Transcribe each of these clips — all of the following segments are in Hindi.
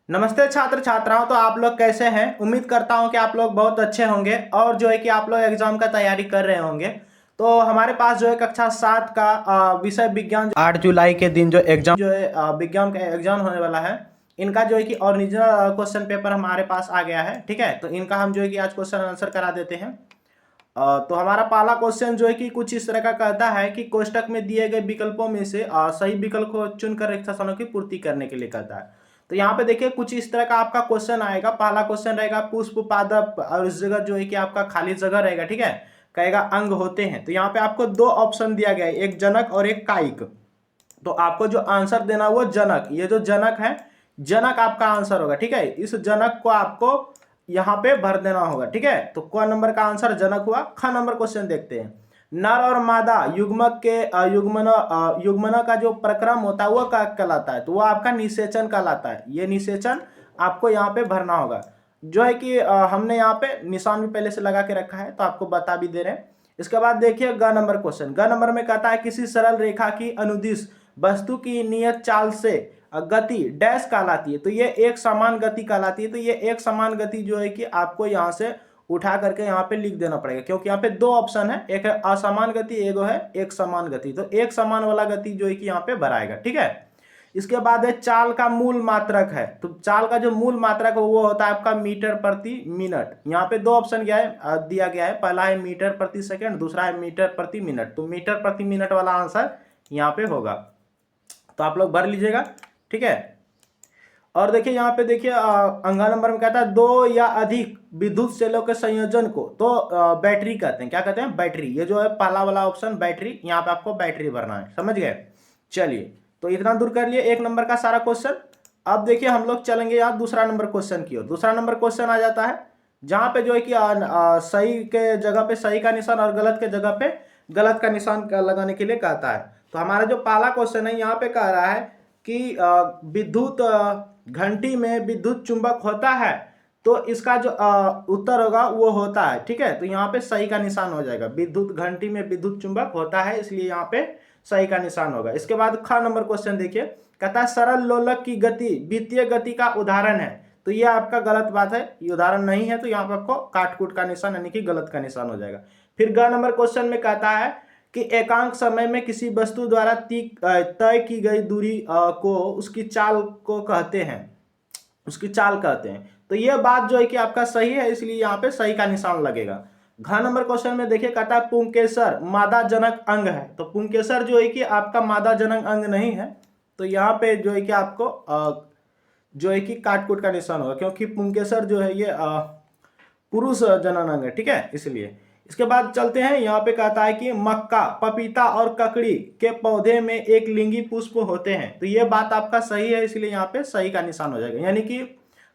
नमस्ते छात्र छात्राओं। तो आप लोग कैसे हैं? उम्मीद करता हूं कि आप लोग बहुत अच्छे होंगे और जो है कि आप लोग एग्जाम का तैयारी कर रहे होंगे। तो हमारे पास जो है कक्षा 7 का विषय विज्ञान 8 जुलाई के दिन जो एग्जाम जो है विज्ञान का एग्जाम होने वाला है। इनका जो है कि ओरिजिनल क्वेश्चन पेपर हमारे पास आ गया है। ठीक है, तो इनका हम जो है कि आज क्वेश्चन आंसर करा देते हैं। तो हमारा पहला क्वेश्चन जो है कि कुछ इस तरह का कहता है कि कोष्टक में दिए गए विकल्पों में से सही विकल्प को चुनकर रेखांकनों की पूर्ति करने के लिए कहता है। तो यहाँ पे देखिए कुछ इस तरह का आपका क्वेश्चन आएगा। पहला क्वेश्चन रहेगा पुष्प पादप और इस जगह जो है कि आपका खाली जगह रहेगा। ठीक है, कहेगा अंग होते हैं। तो यहाँ पे आपको दो ऑप्शन दिया गया है, एक जनक और एक कायिक। तो आपको जो आंसर देना वो जनक, ये जो जनक है जनक आपका आंसर होगा। ठीक है, इस जनक को आपको यहाँ पे भर देना होगा। ठीक है, तो क नंबर का आंसर जनक हुआ। ख नंबर क्वेश्चन देखते हैं। नर और मादा युग्मक के युग्मन का जो प्रक्रम होता है वो क्या कहलाता है? तो वो आपका निषेचन कहलाता है। ये निषेचन आपको यहाँ पे भरना होगा। जो है कि हमने यहाँ पे निशान भी पहले से लगा के रखा है, तो आपको बता भी दे रहे हैं। इसके बाद देखिए ग नंबर क्वेश्चन। ग नंबर में कहता है किसी सरल रेखा की अनुदिश वस्तु की नियत चाल से गति डैश कहलाती है। तो ये एक समान गति कहलाती है। तो ये एक समान गति जो है कि आपको यहाँ से उठा करके यहाँ पे लिख देना पड़ेगा, क्योंकि यहाँ पे दो ऑप्शन है, एक है असमान गति, एक है एक समान गति। तो एक समान वाला गति जो है कि यहाँ पे भराएगा। ठीक है, इसके बाद है चाल का मूल मात्रक है। तो चाल का जो मूल मात्रक है वो होता है आपका मीटर प्रति मिनट। यहाँ पे दो ऑप्शन दिया गया है। पहला है मीटर प्रति सेकंड, दूसरा है मीटर प्रति मिनट। तो मीटर प्रति मिनट वाला आंसर यहाँ पे होगा, तो आप लोग भर लीजिएगा। ठीक है, और देखिए यहाँ पे देखिए अंगा नंबर में कहता है दो या अधिक विद्युत सेलों के संयोजन को तो बैटरी कहते हैं। क्या कहते हैं? बैटरी। ये जो है पहला वाला ऑप्शन बैटरी, यहाँ पे आपको बैटरी भरना है। समझ गए? चलिए, तो इतना दूर कर लिए एक नंबर का सारा क्वेश्चन। अब देखिए हम लोग चलेंगे यहाँ दूसरा नंबर क्वेश्चन की ओर। दूसरा नंबर क्वेश्चन आ जाता है जहाँ पे जो है कि सही के जगह पे सही का निशान और गलत के जगह पे गलत का निशान लगाने के लिए कहता है। तो हमारा जो पहला क्वेश्चन है यहाँ पे कह रहा है कि विद्युत घंटी में विद्युत चुंबक होता है, तो इसका जो उत्तर होगा वो होता है। ठीक है, तो यहाँ पे सही का निशान हो जाएगा। विद्युत घंटी में विद्युत चुंबक होता है, इसलिए यहाँ पे सही का निशान होगा। इसके बाद ख नंबर क्वेश्चन देखिए, कहता है सरल लोलक की गति वित्तीय गति का उदाहरण है। तो ये आपका गलत बात है, ये उदाहरण नहीं है। तो यहाँ पे आपको काटकूट का निशान यानी कि गलत का निशान हो जाएगा। फिर ग नंबर क्वेश्चन में कहता है कि एकांक समय में किसी वस्तु द्वारा तय की गई दूरी को उसकी चाल को कहते हैं, उसकी चाल कहते हैं। तो यह बात जो है कि आपका सही है, इसलिए यहाँ पे सही का निशान लगेगा। घ नंबर क्वेश्चन में देखिए कहता है पुंकेसर मादा जनक अंग है। तो पुंकेसर जो है कि आपका मादा जनक अंग नहीं है। तो यहाँ पे जो है कि आपको जो है कि काटकूट का निशान होगा, क्योंकि पुंकेसर जो है ये पुरुष जनन अंग है। ठीक है, इसलिए। इसके बाद चलते हैं, यहाँ पे कहता है कि मक्का पपीता और ककड़ी के पौधे में एक लिंगी पुष्प होते हैं। तो ये बात आपका सही है, इसलिए यहाँ पे सही का निशान हो जाएगा। यानी कि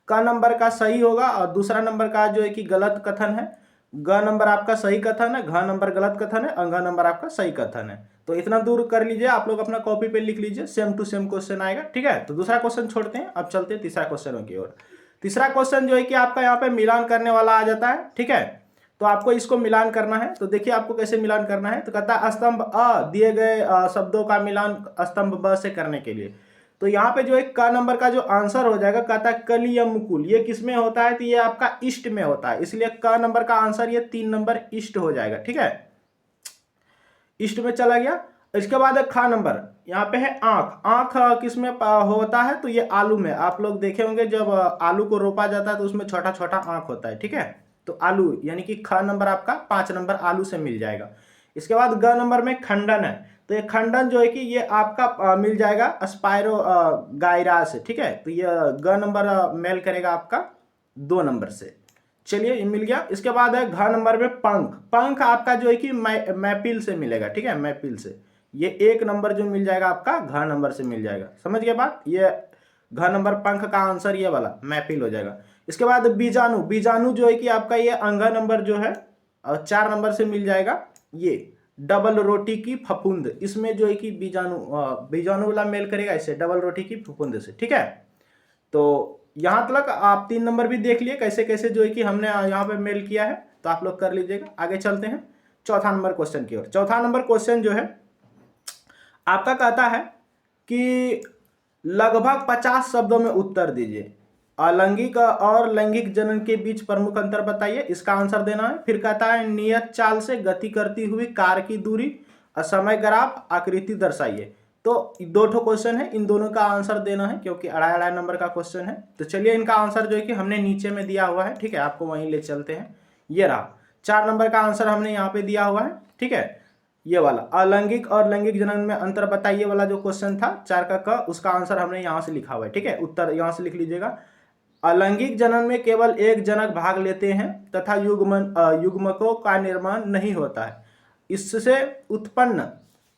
क नंबर का सही होगा और दूसरा नंबर का जो है कि गलत कथन है। ग नंबर आपका सही कथन है, घ नंबर गलत कथन है, अंग नंबर आपका सही कथन है। तो इतना दूर कर लीजिए, आप लोग अपना कॉपी पे लिख लीजिए, सेम टू सेम क्वेश्चन आएगा। ठीक है, तो दूसरा क्वेश्चन छोड़ते हैं, अब चलते हैं तीसरा क्वेश्चन की ओर। तीसरा क्वेश्चन जो है कि आपका यहाँ पे मिलान करने वाला आ जाता है। ठीक है, तो आपको इसको मिलान करना है। तो देखिए आपको कैसे मिलान करना है। तो कहता है स्तंभ अ दिए गए शब्दों का मिलान स्तंभ ब से करने के लिए। तो यहाँ पे जो है क नंबर का जो आंसर हो जाएगा, कहता है कली या मुकुल। ये किस में होता है? तो ये आपका इष्ट में होता है, इसलिए क नंबर का आंसर ये 3 नंबर इष्ट हो जाएगा। ठीक है, इष्ट में चला गया। इसके बाद है खा नंबर, यहाँ पे है आंख। आंख किस में होता है? तो ये आलू में। आप लोग देखे होंगे जब आलू को रोपा जाता है तो उसमें छोटा छोटा आंख होता है। ठीक है, तो आलू यानी कि ख नंबर आपका 5 नंबर आलू से मिल जाएगा। इसके बाद ग नंबर में खंडन है। तो ये खंडन जो है कि ये आपका मिल जाएगा स्पायरो गायरा से। ठीक है, तो ये ग नंबर मेल करेगा आपका 2 नंबर से। चलिए ये मिल गया। इसके बाद है घ नंबर में पंख। पंख आपका जो है कि मैपिल से मिलेगा। ठीक है, मैपिल से। ये 1 नंबर जो मिल जाएगा आपका घ नंबर से मिल जाएगा। समझ गए बात? ये घ नंबर पंख का आंसर ये वाला मैपिल हो जाएगा। इसके बाद बीजाणु। बीजाणु जो है कि आपका ये अंग नंबर जो है 4 नंबर से मिल जाएगा। ये डबल रोटी की फफूंद, इसमें जो है कि बीजाणु बीजाणु वाला मेल करेगा इसे डबल रोटी की फफूंद से। ठीक है, तो यहां तक आप 3 नंबर भी देख लिए कैसे कैसे जो है कि हमने यहाँ पे मेल किया है, तो आप लोग कर लीजिएगा। आगे चलते हैं चौथा नंबर क्वेश्चन की ओर। चौथा नंबर क्वेश्चन जो है आपका कहता है कि लगभग 50 शब्दों में उत्तर दीजिए। अलैंगिक और लैंगिक जनन के बीच प्रमुख अंतर बताइए, इसका आंसर देना है। फिर कहता है नियत चाल से गति करती हुई कार की दूरी, समय ग्राफ, आकृति दर्शाइए। तो दो ठो क्वेश्चन है, इन दोनों का आंसर देना है क्योंकि अढ़ाई अढ़ाई नंबर का क्वेश्चन है। तो चलिए इनका आंसर जो है कि हमने नीचे में दिया हुआ है, ठीक है, आपको वहीं ले चलते हैं। ये रहा 4 नंबर का आंसर हमने यहाँ पे दिया हुआ है, ठीक है। ये वाला अलैंगिक और लैंगिक जनन में अंतर बताइए वाला जो क्वेश्चन था 4 का क, उसका आंसर हमने यहाँ से लिखा हुआ है, ठीक है। उत्तर यहाँ से लिख लीजिएगा। अलैंगिक जनन में केवल एक जनक भाग लेते हैं तथा युग्मकों का निर्माण नहीं होता है। इससे उत्पन्न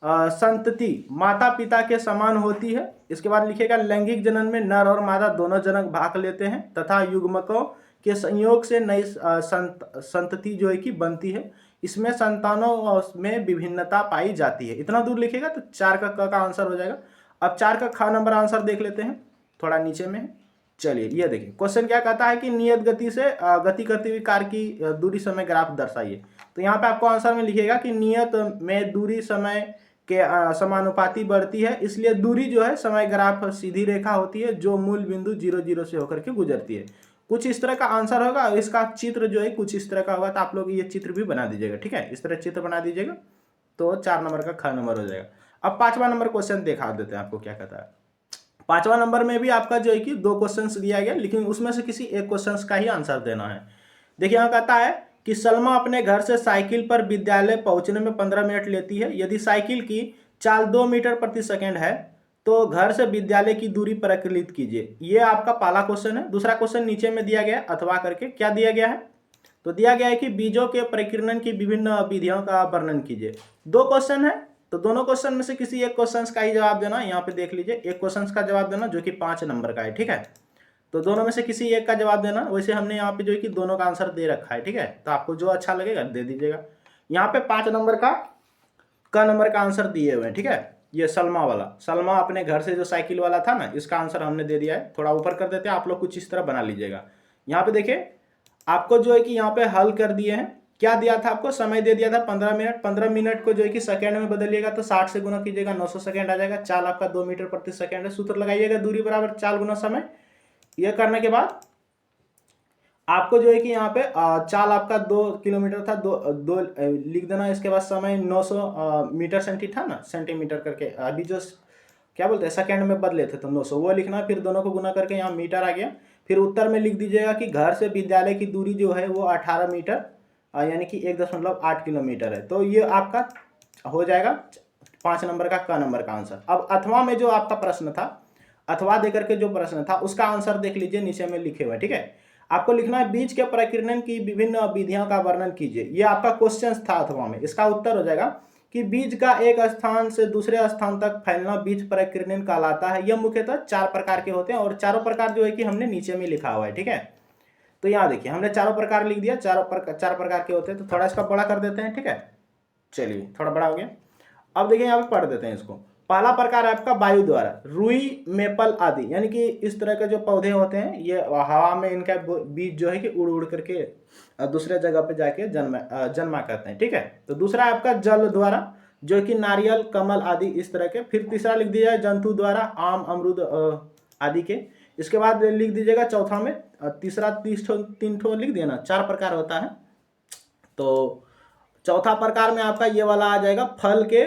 संतति माता पिता के समान होती है। इसके बाद लिखेगा लैंगिक जनन में नर और मादा दोनों जनक भाग लेते हैं तथा युग्मकों के संयोग से नई संतति जो है कि बनती है। इसमें संतानों में विभिन्नता पाई जाती है। इतना दूर लिखेगा तो 4 का क का आंसर हो जाएगा। अब 4 का ख नंबर आंसर देख लेते हैं, थोड़ा नीचे में है। चलिए ये देखिए क्वेश्चन क्या कहता है कि नियत गति से गति करती हुई कार की दूरी समय ग्राफ दर्शाइए। तो यहाँ पे आपको आंसर में लिखेगा कि नियत में दूरी समय के समानुपाती बढ़ती है, इसलिए दूरी जो है समय ग्राफ सीधी रेखा होती है जो मूल बिंदु 0 0 से होकर के गुजरती है। कुछ इस तरह का आंसर होगा। इसका चित्र जो है कुछ इस तरह का होगा, तो आप लोग ये चित्र भी बना दीजिएगा, ठीक है। इस तरह चित्र बना दीजिएगा तो 4 नंबर का ख नंबर हो जाएगा। अब 5वां नंबर क्वेश्चन दिखा देते हैं आपको क्या कहता है। 5वां नंबर में भी आपका जो है कि 2 क्वेश्चन दिया गया, लेकिन उसमें से किसी एक क्वेश्चन का ही आंसर देना है। देखिए यहाँ कहता है कि सलमा अपने घर से साइकिल पर विद्यालय पहुंचने में 15 मिनट लेती है। यदि साइकिल की चाल 2 मीटर प्रति सेकंड है तो घर से विद्यालय की दूरी प्रकलित कीजिए। ये आपका पहला क्वेश्चन है। दूसरा क्वेश्चन नीचे में दिया गया है अथवा करके, क्या दिया गया है, तो दिया गया है कि बीजों के परिकीर्णन की विभिन्न विधियों का वर्णन कीजिए। 2 क्वेश्चन है, तो दोनों क्वेश्चन में से किसी एक क्वेश्चन का ही जवाब देना। यहाँ पे देख लीजिए, एक क्वेश्चन का जवाब देना जो कि 5 नंबर का है, ठीक है। तो दोनों में से किसी एक का जवाब देना। वैसे हमने यहाँ पे जो है कि दोनों का आंसर दे रखा है, ठीक है। तो आपको जो अच्छा लगेगा दे दीजिएगा। यहाँ पे 5 नंबर का क नंबर का आंसर दिए हुए हैं, ठीक है। ये सलमा वाला, सलमा अपने घर से जो साइकिल वाला था ना, इसका आंसर हमने दे दिया है। थोड़ा ऊपर कर देते हैं, आप लोग कुछ इस तरह बना लीजिएगा। यहाँ पे देखिए आपको जो है कि यहाँ पे हल कर दिए हैं। क्या दिया था आपको, समय दे दिया था 15 मिनट। 15 मिनट को जो है कि सेकंड में बदलिएगा तो 60 से गुना कीजिएगा, 900 सेकंड आ जाएगा। चाल आपका 2 मीटर प्रति सेकंड है। सूत्र लगाइएगा दूरी बराबर चाल गुना समय। यह करने के बाद आपको जो है कि यहाँ पे चाल आपका 2 किलोमीटर था, दो लिख देना। इसके बाद समय 900 मीटर सेंटी था ना, सेंटीमीटर करके अभी जो क्या बोलते हैं सेकंड में बदले थे तो 900 वो लिखना। फिर दोनों को गुना करके यहाँ मीटर आ गया। फिर उत्तर में लिख दीजिएगा कि घर से विद्यालय की दूरी जो है वो 18 मीटर यानी कि 1.8 किलोमीटर है। तो ये आपका हो जाएगा 5 नंबर का क नंबर का आंसर। अब अथवा में जो आपका प्रश्न था, अथवा देकर के जो प्रश्न था उसका आंसर देख लीजिए, नीचे में लिखे हुए, ठीक है। आपको लिखना है बीज के प्रकीर्णन की विभिन्न विधियों का वर्णन कीजिए। ये आपका क्वेश्चन था अथवा में। इसका उत्तर हो जाएगा कि बीज का एक स्थान से दूसरे स्थान तक फैलना बीज प्रकीर्णन कहलाता है। यह मुख्यतः 4 प्रकार के होते हैं और चारों प्रकार जो है कि हमने नीचे में लिखा हुआ है, ठीक है। तो यहाँ देखिए हमने चारों प्रकार लिख दिया, 4 प्रकार के होते हैं। तो थोड़ा इसका बड़ा कर देते हैं, ठीक है। चलिए थोड़ा बड़ा हो गया। अब देखिए यहाँ पे पढ़ देते हैं इसको। पहला प्रकार है आपका वायु द्वारा, रुई, मेपल आदि, यानी कि इस तरह के जो पौधे होते हैं ये हवा में इनका बीज जो है कि उड़ उड़ करके दूसरे जगह पे जाके जन्मा करते हैं, ठीक है। तो दूसरा है आपका जल द्वारा, जो कि नारियल, कमल आदि इस तरह के। फिर तीसरा लिख दिया जंतु द्वारा, आम, अमरूद आदि के। इसके बाद लिख दीजिएगा चौथा में, तीसरा 3 ठो लिख देना, 4 प्रकार होता है। तो चौथा प्रकार में आपका ये वाला आ जाएगा फल के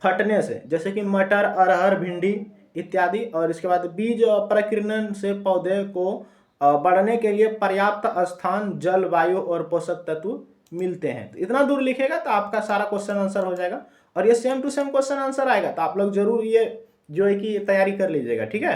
फटने से, जैसे कि मटर, अरहर, भिंडी इत्यादि। और इसके बाद बीज प्रकीर्णन से पौधे को बढ़ने के लिए पर्याप्त स्थान, जल, वायु और पोषक तत्व मिलते हैं। तो इतना दूर लिखेगा तो आपका सारा क्वेश्चन आंसर हो जाएगा। और ये same to same question answer आएगा, तो आप लोग जरूर ये जो है कि तैयारी कर लीजिएगा, ठीक है।